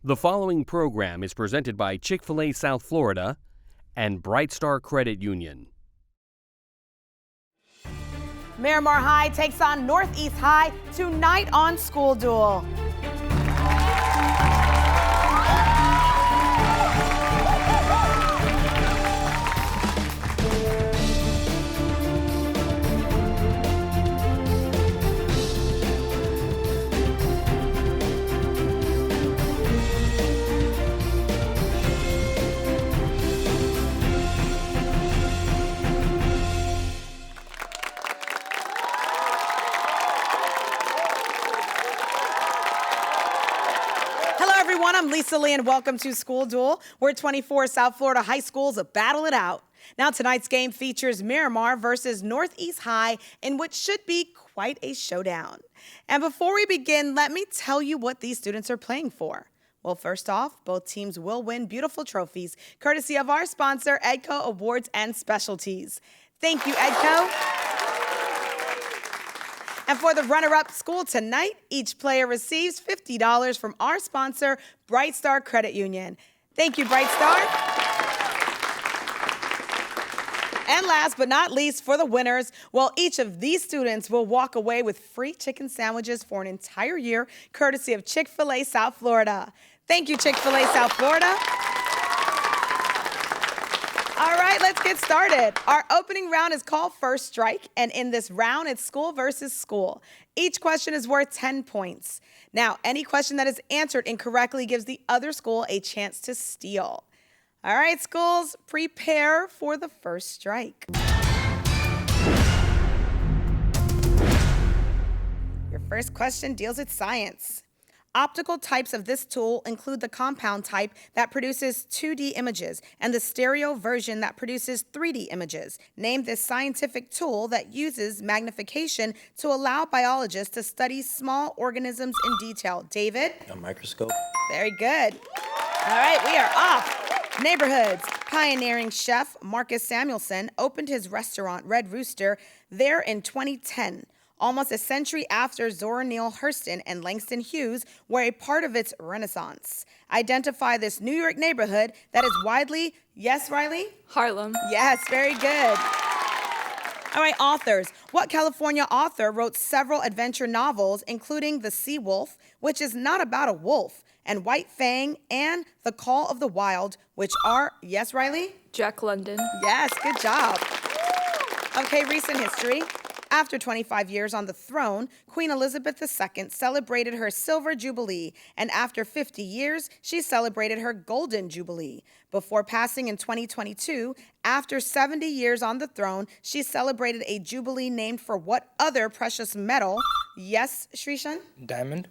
The following program is presented by Chick-fil-A South Florida and Bright Star Credit Union. Miramar High takes on Northeast High tonight on School Duel. I'm Lisa Lee, and welcome to School Duel, where 24 South Florida high schools battle it out. Now, tonight's game features Miramar versus Northeast High, in which should be quite a showdown. And before we begin, let me tell you what these students are playing for. Well, first off, both teams will win beautiful trophies, courtesy of our sponsor, EDCO Awards and Specialties. Thank you, EDCO. And for the runner-up school tonight, each player receives $50 from our sponsor, Bright Star Credit Union. Thank you, Bright Star. And last but not least, for the winners, well, each of these students will walk away with free chicken sandwiches for an entire year, courtesy of Chick-fil-A South Florida. Thank you, Chick-fil-A South Florida. All right, let's get started. Our opening round is called First Strike, and in this round, it's school versus school. Each question is worth 10 points. Now, any question that is answered incorrectly gives the other school a chance to steal. All right, schools, prepare for the first strike. Your first question deals with science. Optical types of this tool include the compound type that produces 2D images and the stereo version that produces 3D images. Name this scientific tool that uses magnification to allow biologists to study small organisms in detail. David? A microscope. Very good. All right, we are off. Neighborhoods. Pioneering chef Marcus Samuelson opened his restaurant, Red Rooster, there in 2010. Almost a century after Zora Neale Hurston and Langston Hughes were a part of its renaissance. Identify this New York neighborhood that is widely, yes, Riley? Harlem. Yes, very good. All right, authors. What California author wrote several adventure novels, including The Sea Wolf, which is not about a wolf, and White Fang, and The Call of the Wild, which are, yes, Riley? Jack London. Yes, good job. Okay, recent history. After 25 years on the throne, Queen Elizabeth II celebrated her Silver Jubilee, and after 50 years, she celebrated her Golden Jubilee. Before passing in 2022, after 70 years on the throne, she celebrated a Jubilee named for what other precious metal? Yes, Shrishan? Diamond.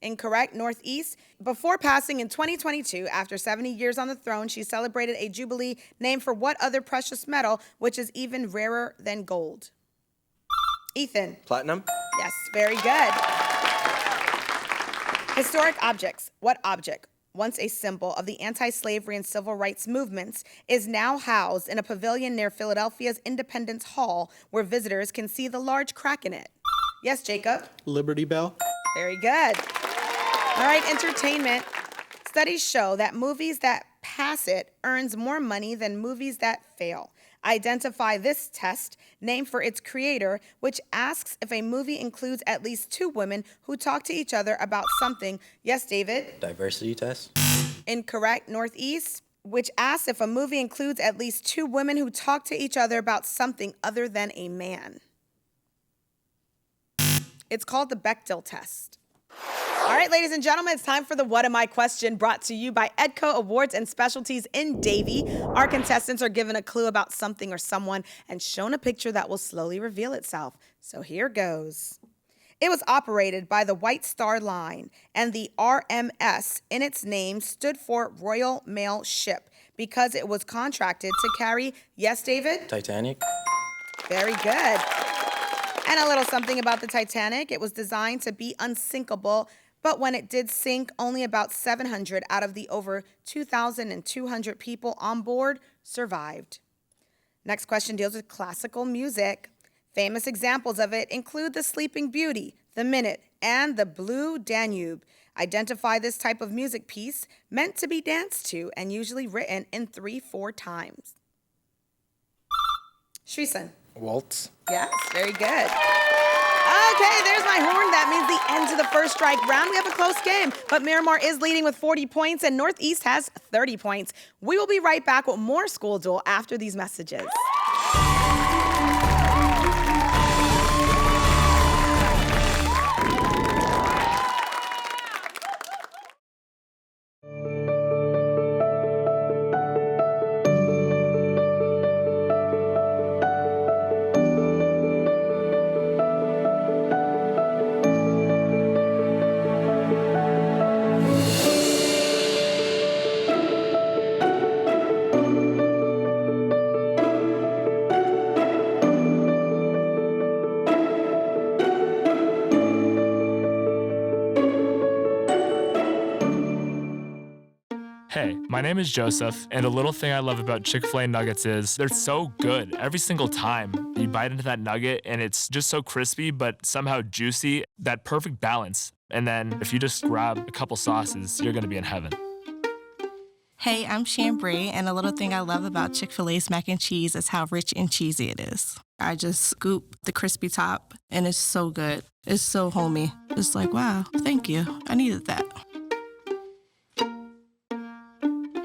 Incorrect, Northeast. Before passing in 2022, after 70 years on the throne, she celebrated a Jubilee named for what other precious metal, which is even rarer than gold? Ethan. Platinum. Yes, very good. Historic objects. What object, once a symbol of the anti-slavery and civil rights movements, is now housed in a pavilion near Philadelphia's Independence Hall, where visitors can see the large crack in it? Yes, Jacob. Liberty Bell. Very good. All right, entertainment. Studies show that movies that pass it earns more money than movies that fail. Identify this test, named for its creator, which asks if a movie includes at least two women who talk to each other about something. Yes, David? Diversity test. Incorrect, Northeast. Which asks if a movie includes at least two women who talk to each other about something other than a man. It's called the Bechdel test. All right, ladies and gentlemen, it's time for the What Am I question, brought to you by EDCO Awards and Specialties in Davie. Our contestants are given a clue about something or someone and shown a picture that will slowly reveal itself. So here goes. It was operated by the White Star Line, and the RMS in its name stood for Royal Mail Ship because it was contracted to carry, yes, David? Titanic. Very good. And a little something about the Titanic. It was designed to be unsinkable, but when it did sink, only about 700 out of the over 2,200 people on board survived. Next question deals with classical music. Famous examples of it include The Sleeping Beauty, The Minute, and the Blue Danube. Identify this type of music piece meant to be danced to and usually written in 3/4 times. Shreesan. Waltz. Yes, very good. Okay, there's my horn. That means the end to the first strike round. We have a close game, but Miramar is leading with 40 points and Northeast has 30 points. We will be right back with more School Duel after these messages. Hey, my name is Joseph, and a little thing I love about Chick-fil-A nuggets is they're so good every single time. You bite into that nugget, and it's just so crispy, but somehow juicy, that perfect balance. And then if you just grab a couple sauces, you're gonna be in heaven. Hey, I'm Chambray, and a little thing I love about Chick-fil-A's mac and cheese is how rich and cheesy it is. I just scoop the crispy top, and it's so good. It's so homey. It's like, wow, thank you. I needed that.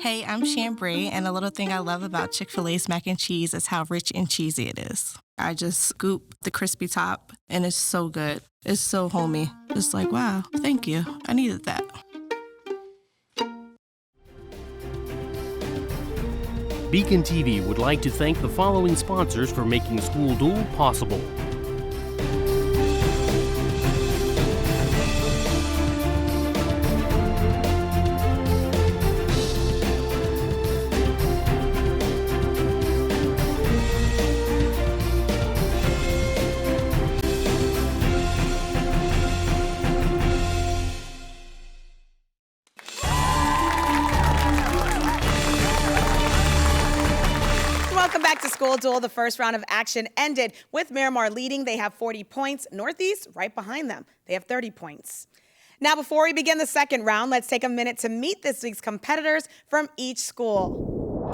Hey, I'm Chambray, and a little thing I love about Chick-fil-A's mac and cheese is how rich and cheesy it is. I just scoop the crispy top, and it's so good. It's so homey. It's like, wow, thank you. I needed that. BECON-TV would like to thank the following sponsors for making School Duel possible. Welcome back to School Duel. The first round of action ended with Miramar leading. They have 40 points. Northeast right behind them. They have 30 points. Now, before we begin the second round, let's take a minute to meet this week's competitors from each school.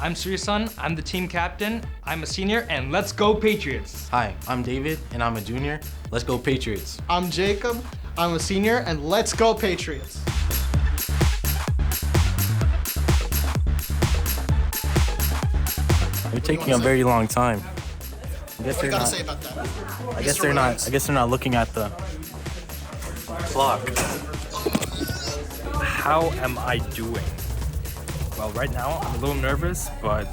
I'm Srisan, I'm the team captain, I'm a senior, and let's go Patriots! Hi, I'm David, and I'm a junior. Let's go Patriots. I'm Jacob, I'm a senior, and let's go Patriots. You're taking a very long time. I guess What they're you gotta not. say about that? I guess they're not. I guess they're not looking at the clock. How am I doing? Well, right now I'm a little nervous, but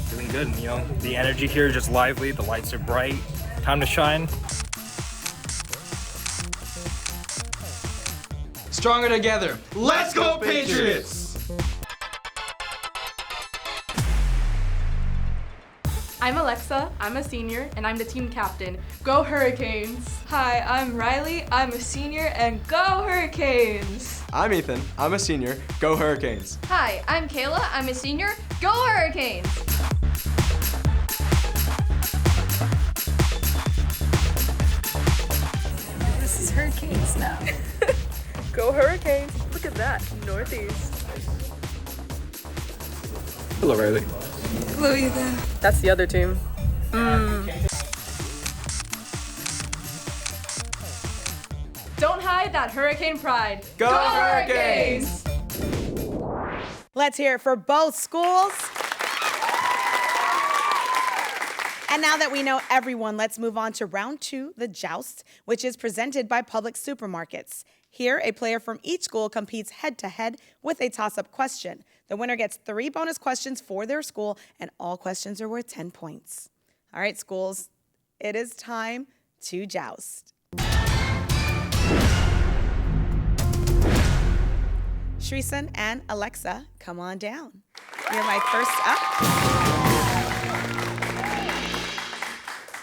feeling good. You know, the energy here is just lively. The lights are bright. Time to shine. Stronger together, let's go Patriots! I'm Alexa, I'm a senior, and I'm the team captain. Go Hurricanes! Hi, I'm Riley, I'm a senior, and go Hurricanes! I'm Ethan, I'm a senior, go Hurricanes! Hi, I'm Kayla, I'm a senior, go Hurricanes! This is Hurricanes now. Go Hurricanes! Look at that, Northeast. Hello, Riley. Hello, Ethan. That's the other team. Don't hide that Hurricane pride. Go Hurricanes! Let's hear it for both schools. And now that we know everyone, let's move on to round 2, the joust, which is presented by Public Supermarkets. Here, a player from each school competes head-to-head with a toss-up question. The winner gets 3 bonus questions for their school, and all questions are worth 10 points. All right, schools, it is time to joust. Shreesan and Alexa, come on down. You're my first up.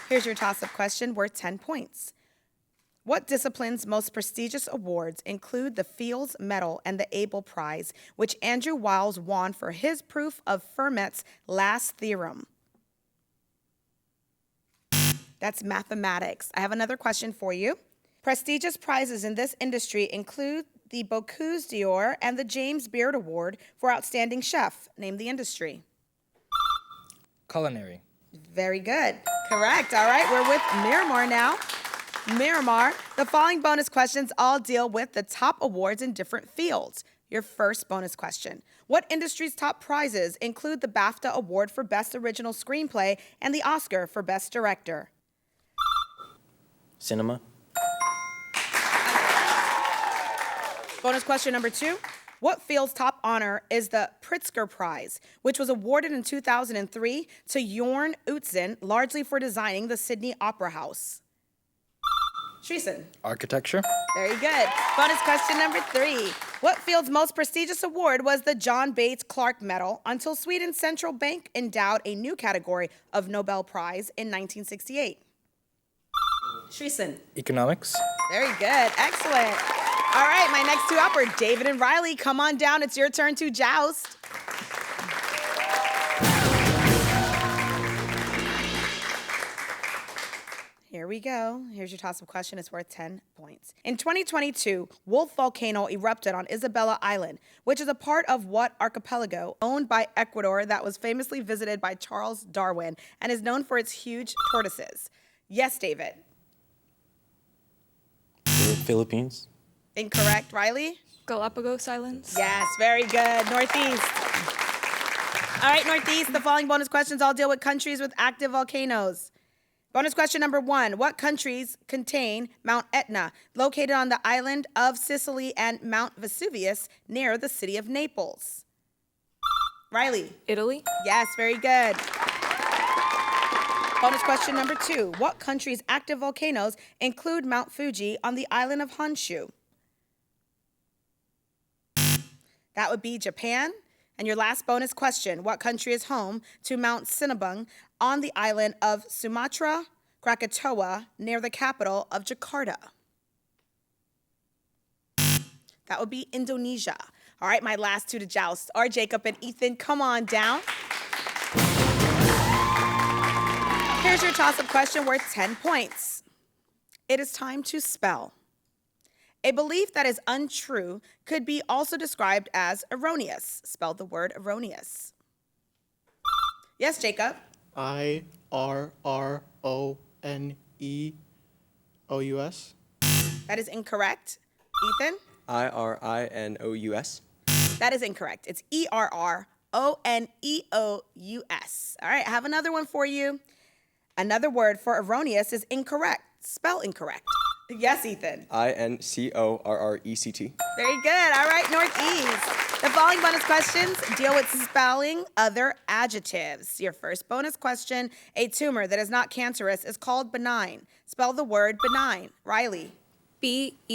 Here's your toss-up question worth 10 points. What discipline's most prestigious awards include the Fields Medal and the Abel Prize, which Andrew Wiles won for his proof of Fermat's last theorem? That's mathematics. I have another question for you. Prestigious prizes in this industry include the Bocuse d'Or and the James Beard Award for Outstanding Chef. Name the industry. Culinary. Very good. Correct. All right, we're with Miramar now. Miramar, the following bonus questions all deal with the top awards in different fields. Your first bonus question. What industry's top prizes include the BAFTA Award for Best Original Screenplay and the Oscar for Best Director? Cinema. Bonus question number 2. What field's top honor is the Pritzker Prize, which was awarded in 2003 to Jorn Utzon, largely for designing the Sydney Opera House? Treason. Architecture. Very good. Bonus question number 3. What field's most prestigious award was the John Bates Clark Medal until Sweden's central bank endowed a new category of Nobel Prize in 1968? Treason. Economics. Very good. Excellent. All right, my next two up are David and Riley. Come on down. It's your turn to joust. Here we go. Here's your toss-up question. It's worth 10 points. In 2022, Wolf Volcano erupted on Isabella Island, which is a part of what archipelago owned by Ecuador that was famously visited by Charles Darwin and is known for its huge tortoises? Yes, David. Philippines. Incorrect. Riley? Galapagos Islands. Yes, very good. Northeast. All right, Northeast. The following bonus questions all deal with countries with active volcanoes. Bonus question number 1. What countries contain Mount Etna, located on the island of Sicily, and Mount Vesuvius near the city of Naples? Riley? Italy. Yes, very good. Bonus question number 2. What countries' active volcanoes include Mount Fuji on the island of Honshu? That would be Japan. And your last bonus question, what country is home to Mount Sinabung on the island of Sumatra, Krakatoa, near the capital of Jakarta? That would be Indonesia. All right, my last two to joust are Jacob and Ethan. Come on down. Here's your toss-up question worth 10 points. It is time to spell. A belief that is untrue could be also described as erroneous. Spell the word erroneous. Yes, Jacob. IRRONEOUS. That is incorrect. Ethan? IRINOUS. That is incorrect. It's ERRONEOUS. All right, I have another one for you. Another word for erroneous is incorrect. Spell incorrect. Yes, Ethan. INCORRECT. Very good. All right, Northeast. The following bonus questions deal with spelling other adjectives. Your first bonus question, a tumor that is not cancerous is called benign. Spell the word benign. Riley. BENIGN.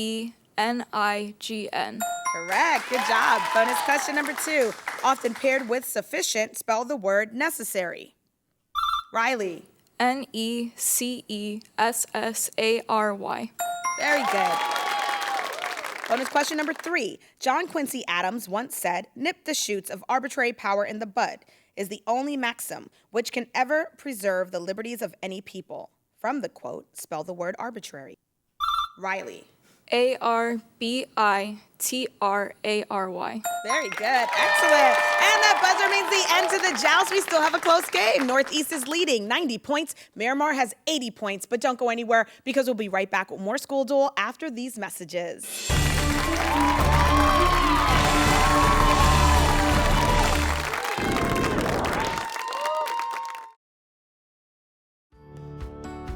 Correct. Good job. Bonus question number 2, often paired with sufficient, spell the word necessary. Riley. NECESSARY. Very good. Bonus question number 3. John Quincy Adams once said, "Nip the shoots of arbitrary power in the bud" is the only maxim which can ever preserve the liberties of any people. From the quote, spell the word arbitrary. Riley. ARBITRARY. Very good. Excellent. And that buzzer means the end to the joust. We still have a close game. Northeast is leading 90 points. Miramar has 80 points. But don't go anywhere because we'll be right back with more School Duel after these messages.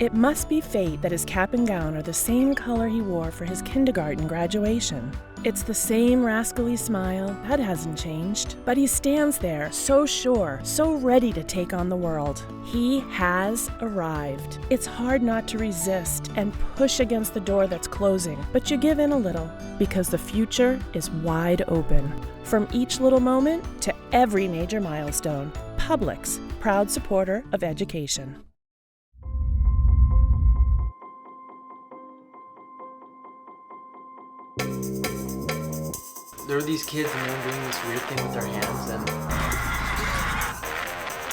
It must be fate that his cap and gown are the same color he wore for his kindergarten graduation. It's the same rascally smile, that hasn't changed. But he stands there, so sure, so ready to take on the world. He has arrived. It's hard not to resist and push against the door that's closing, but you give in a little, because the future is wide open. From each little moment to every major milestone, Publix, proud supporter of education. There were these kids and they were doing this weird thing with their hands, and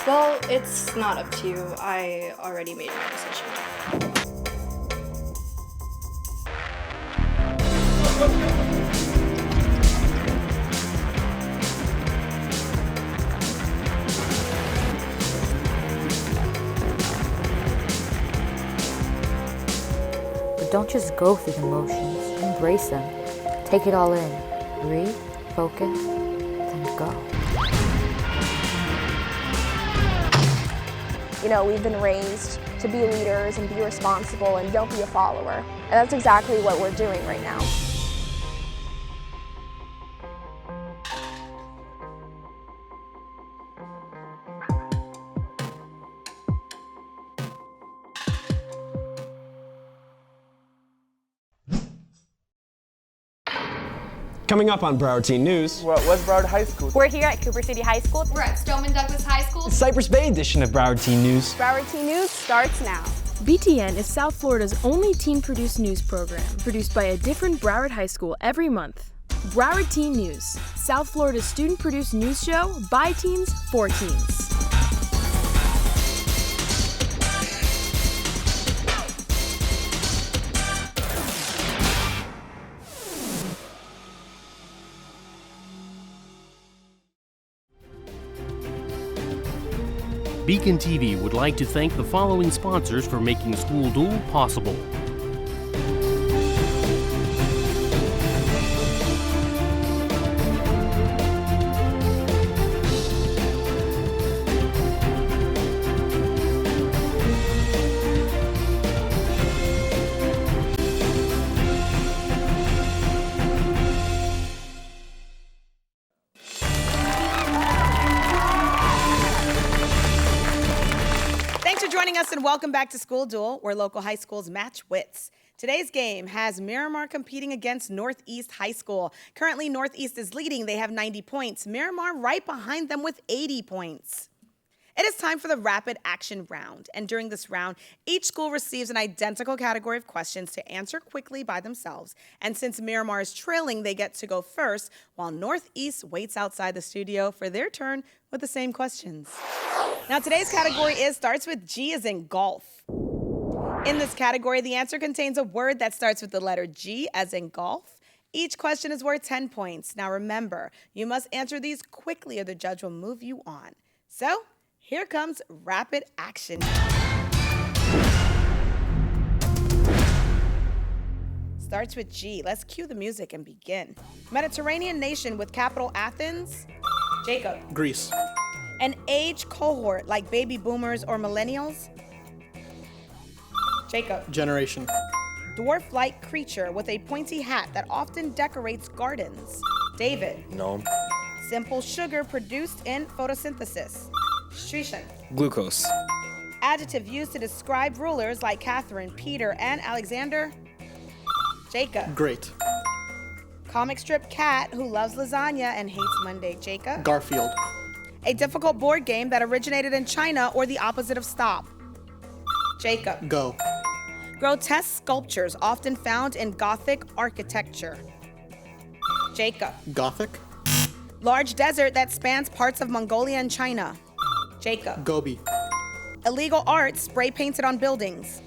Well, it's not up to you. I already made my decision. But don't just go through the motions. Embrace them. Take it all in. Breathe, focus, then go. You know, we've been raised to be leaders and be responsible and don't be a follower. And that's exactly what we're doing right now. Coming up on Broward Teen News. We're at West Broward High School. We're here at Cooper City High School. We're at Stoneman Douglas High School. Cypress Bay edition of Broward Teen News. Broward Teen News starts now. BTN is South Florida's only teen-produced news program, produced by a different Broward High School every month. Broward Teen News, South Florida's student-produced news show by teens for teens. BECON-TV would like to thank the following sponsors for making School Duel possible. Joining us and welcome back to School Duel, where local high schools match wits. Today's game has Miramar competing against Northeast High School. Currently, Northeast is leading. They have 90 points. Miramar right behind them with 80 points. It is time for the rapid action round. And during this round, each school receives an identical category of questions to answer quickly by themselves. And since Miramar is trailing, they get to go first, while Northeast waits outside the studio for their turn with the same questions. Now, today's category starts with G as in golf. In this category, the answer contains a word that starts with the letter G as in golf. Each question is worth 10 points. Now, remember, you must answer these quickly or the judge will move you on. So, here comes rapid action. Starts with G. Let's cue the music and begin. Mediterranean nation with capital Athens. Jacob. Greece. An age cohort like baby boomers or millennials. Jacob. Generation. Dwarf-like creature with a pointy hat that often decorates gardens. David. Gnome. Simple sugar produced in photosynthesis. Shrishan. Glucose. Adjective used to describe rulers like Catherine, Peter, and Alexander. Jacob. Great. Comic strip cat who loves lasagna and hates Monday. Jacob. Garfield. A difficult board game that originated in China or the opposite of stop. Jacob. Go. Grotesque sculptures often found in Gothic architecture. Jacob. Gothic. Large desert that spans parts of Mongolia and China. Jacob. Gobi. Illegal art spray painted on buildings.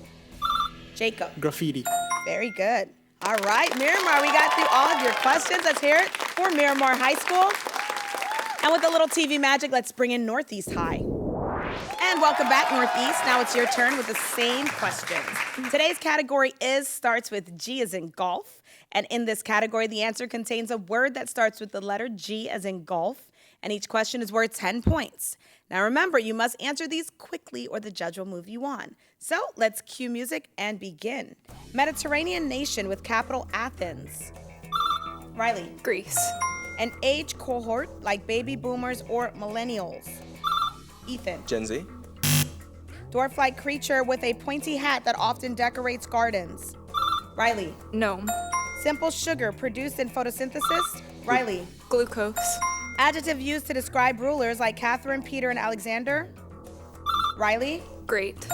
Jacob. Graffiti. Very good. All right, Miramar, we got through all of your questions. Let's hear it for Miramar High School. And with a little TV magic, let's bring in Northeast High. And welcome back, Northeast. Now it's your turn with the same questions. Today's category starts with G as in golf. And in this category, the answer contains a word that starts with the letter G as in golf. And each question is worth 10 points. Now remember, you must answer these quickly or the judge will move you on. So let's cue music and begin. Mediterranean nation with capital Athens. Riley. Greece. An age cohort like baby boomers or millennials. Ethan. Gen Z. Dwarf-like creature with a pointy hat that often decorates gardens. Riley. Gnome. Simple sugar produced in photosynthesis. Riley. Glucose. Adjective used to describe rulers like Catherine, Peter, and Alexander. Riley. Great.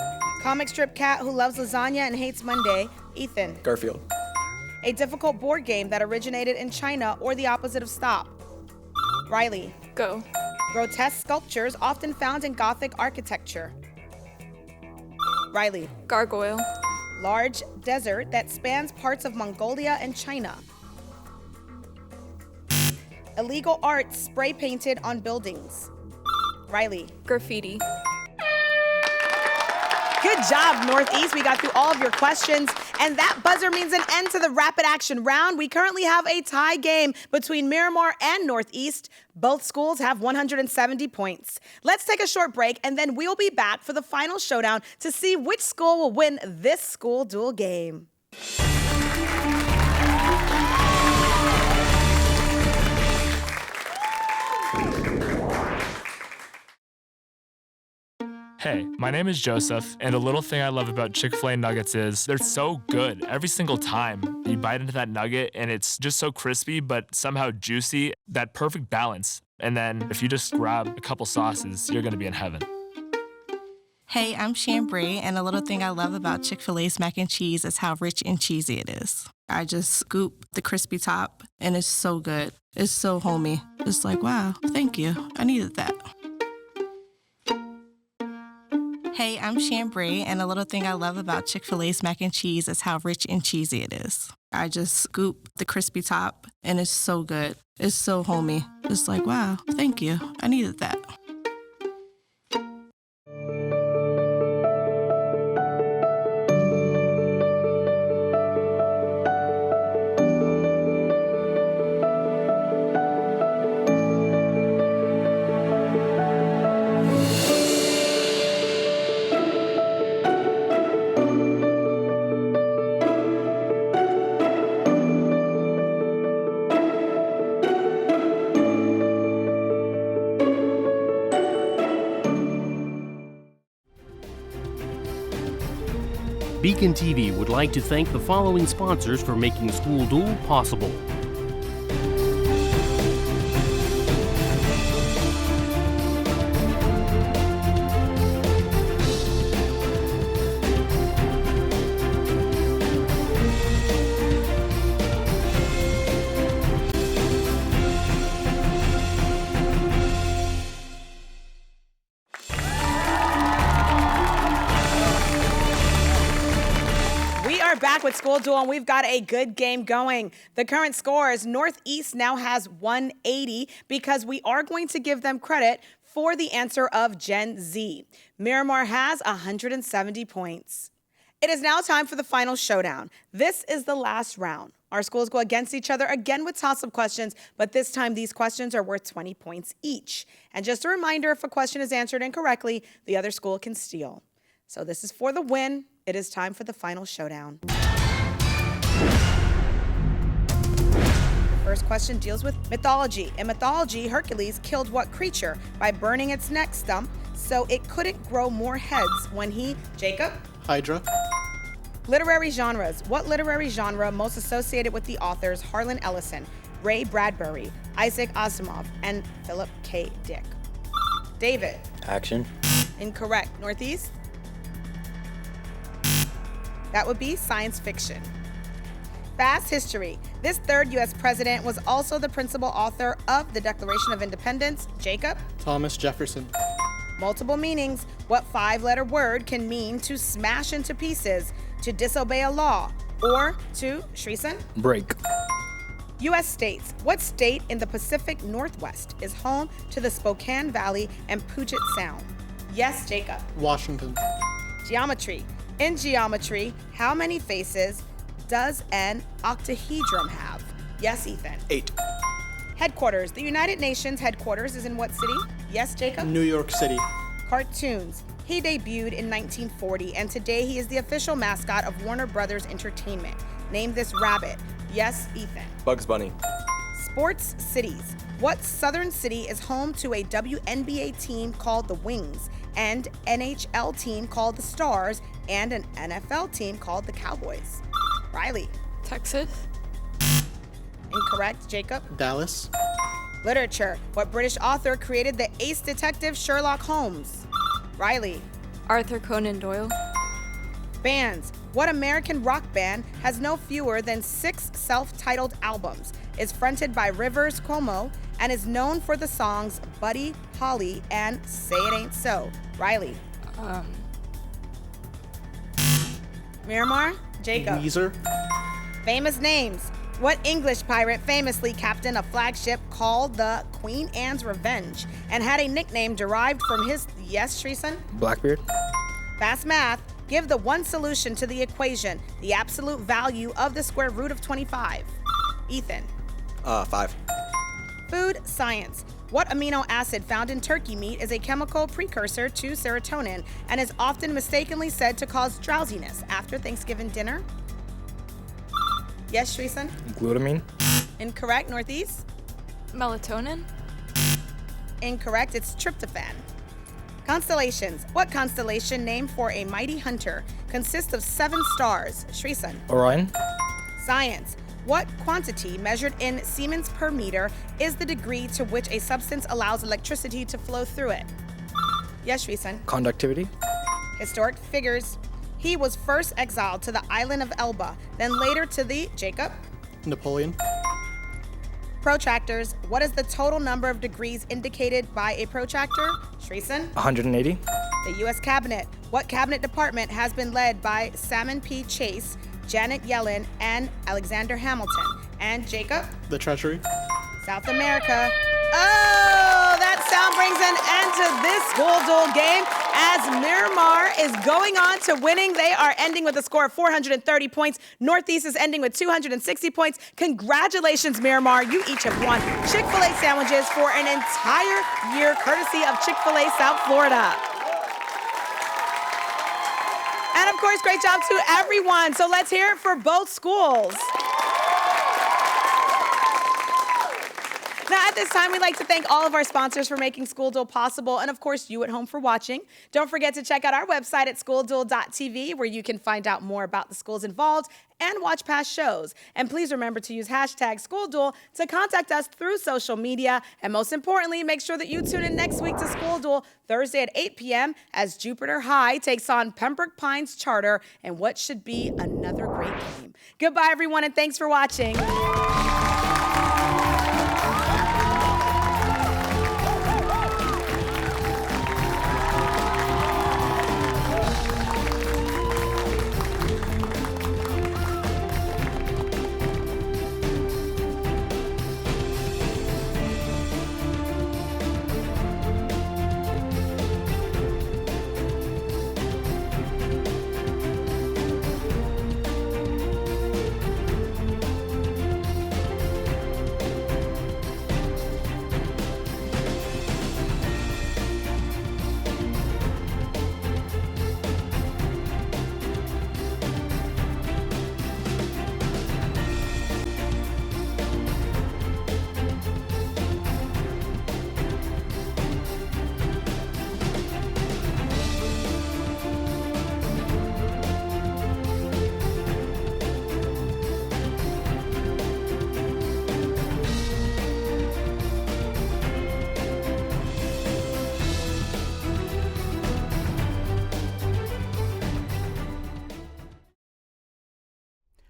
Comic strip cat who loves lasagna and hates Monday. Ethan. Garfield. A difficult board game that originated in China or the opposite of stop. Riley. Go. Grotesque sculptures often found in Gothic architecture. Riley. Gargoyle. Large desert that spans parts of Mongolia and China. Illegal art spray painted on buildings. Riley. Graffiti. Good job, Northeast. We got through all of your questions, and that buzzer means an end to the rapid action round. We currently have a tie game between Miramar and Northeast. Both schools have 170 points. Let's take a short break, and then we'll be back for the final showdown to see which school will win this school duel game. Hey, my name is Joseph, and a little thing I love about Chick-fil-A nuggets is they're so good every single time. You bite into that nugget, and it's just so crispy, but somehow juicy, that perfect balance. And then if you just grab a couple sauces, you're gonna be in heaven. Hey, I'm Chambray, and a little thing I love about Chick-fil-A's mac and cheese is how rich and cheesy it is. I just scoop the crispy top, and it's so good. It's so homey. It's like, wow, thank you. I needed that. Hey, I'm Chambray, and a little thing I love about Chick-fil-A's mac and cheese is how rich and cheesy it is. I just scoop the crispy top, and it's so good. It's so homey. It's like, wow, thank you. I needed that. BECON-TV would like to thank the following sponsors for making School Duel possible. Back with School Duel, and we've got a good game going. The current score is Northeast now has 180 because we are going to give them credit for the answer of Gen Z. Miramar has 170 points. It is now time for the final showdown. This is the last round. Our schools go against each other again with toss-up questions, but this time these questions are worth 20 points each. And just a reminder, if a question is answered incorrectly, the other school can steal. So this is for the win. It is time for the final showdown. The first question deals with mythology. In mythology, Hercules killed what creature by burning its neck stump so it couldn't grow more heads when he... Jacob? Hydra. Literary genres. What literary genre most associated with the authors Harlan Ellison, Ray Bradbury, Isaac Asimov, and Philip K. Dick? David? Action. Incorrect. Northeast? That would be science fiction. Fast history. This third U.S. president was also the principal author of the Declaration of Independence. Jacob? Thomas Jefferson. Multiple meanings. What five-letter word can mean to smash into pieces, to disobey a law, or to, Shreesan? Break. U.S. states. What state in the Pacific Northwest is home to the Spokane Valley and Puget Sound? Yes, Jacob. Washington. Geometry. In geometry, how many faces does an octahedron have? Yes, Ethan. 8. Headquarters. The United Nations headquarters is in what city? Yes, Jacob. New York City. Cartoons. He debuted in 1940, and today he is the official mascot of Warner Brothers Entertainment. Name this rabbit. Yes, Ethan. Bugs Bunny. Sports cities. What southern city is home to a WNBA team called the Wings, and NHL team called the Stars, and an NFL team called the Cowboys? Riley. Texas. Incorrect. Jacob. Dallas. Literature. What British author created the ace detective Sherlock Holmes? Riley. Arthur Conan Doyle. Bands. What American rock band has no fewer than 6 self-titled albums, is fronted by Rivers Cuomo, and is known for the songs Buddy Holly and Say It Ain't So? Riley. Miramar? Jacob. Weezer. Famous names. What English pirate famously captained a flagship called the Queen Anne's Revenge and had a nickname derived from his... Yes, Shreesan? Blackbeard. Fast math. Give the one solution to the equation, the absolute value of the square root of 25. Ethan. 5. Food science. What amino acid found in turkey meat is a chemical precursor to serotonin and is often mistakenly said to cause drowsiness after Thanksgiving dinner? Yes, Shreesan? Glutamine. Incorrect. Northeast? Melatonin? Incorrect. It's tryptophan. Constellations. What constellation, named for a mighty hunter, consists of 7 stars? Shreesan. Orion. Science. What quantity, measured in Siemens per meter, is the degree to which a substance allows electricity to flow through it? Yes, Shreesan. Conductivity. Historic figures. He was first exiled to the island of Elba, then later to the... Jacob? Napoleon. Protractors. What is the total number of degrees indicated by a protractor? Shreesan. 180. The U.S. Cabinet. What cabinet department has been led by Salmon P. Chase, Janet Yellen, and Alexander Hamilton? And Jacob? The Treasury. South America. Oh, that sound brings an end to this School Duel game as Miramar is going on to winning. They are ending with a score of 430 points. Northeast is ending with 260 points. Congratulations, Miramar. You each have won Chick-fil-A sandwiches for an entire year, courtesy of Chick-fil-A South Florida. And of course, great job to everyone. So let's hear it for both schools. Now, at this time, we'd like to thank all of our sponsors for making School Duel possible, and of course, you at home for watching. Don't forget to check out our website at schoolduel.tv, where you can find out more about the schools involved and watch past shows. And please remember to use hashtag SchoolDuel to contact us through social media. And most importantly, make sure that you tune in next week to School Duel Thursday at 8 p.m. as Jupiter High takes on Pembroke Pines Charter in what should be another great game. Goodbye, everyone, and thanks for watching.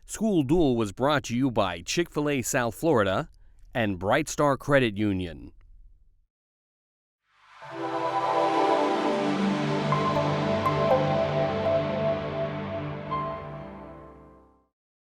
School Duel was brought to you by Chick-fil-A South Florida and Bright Star Credit Union.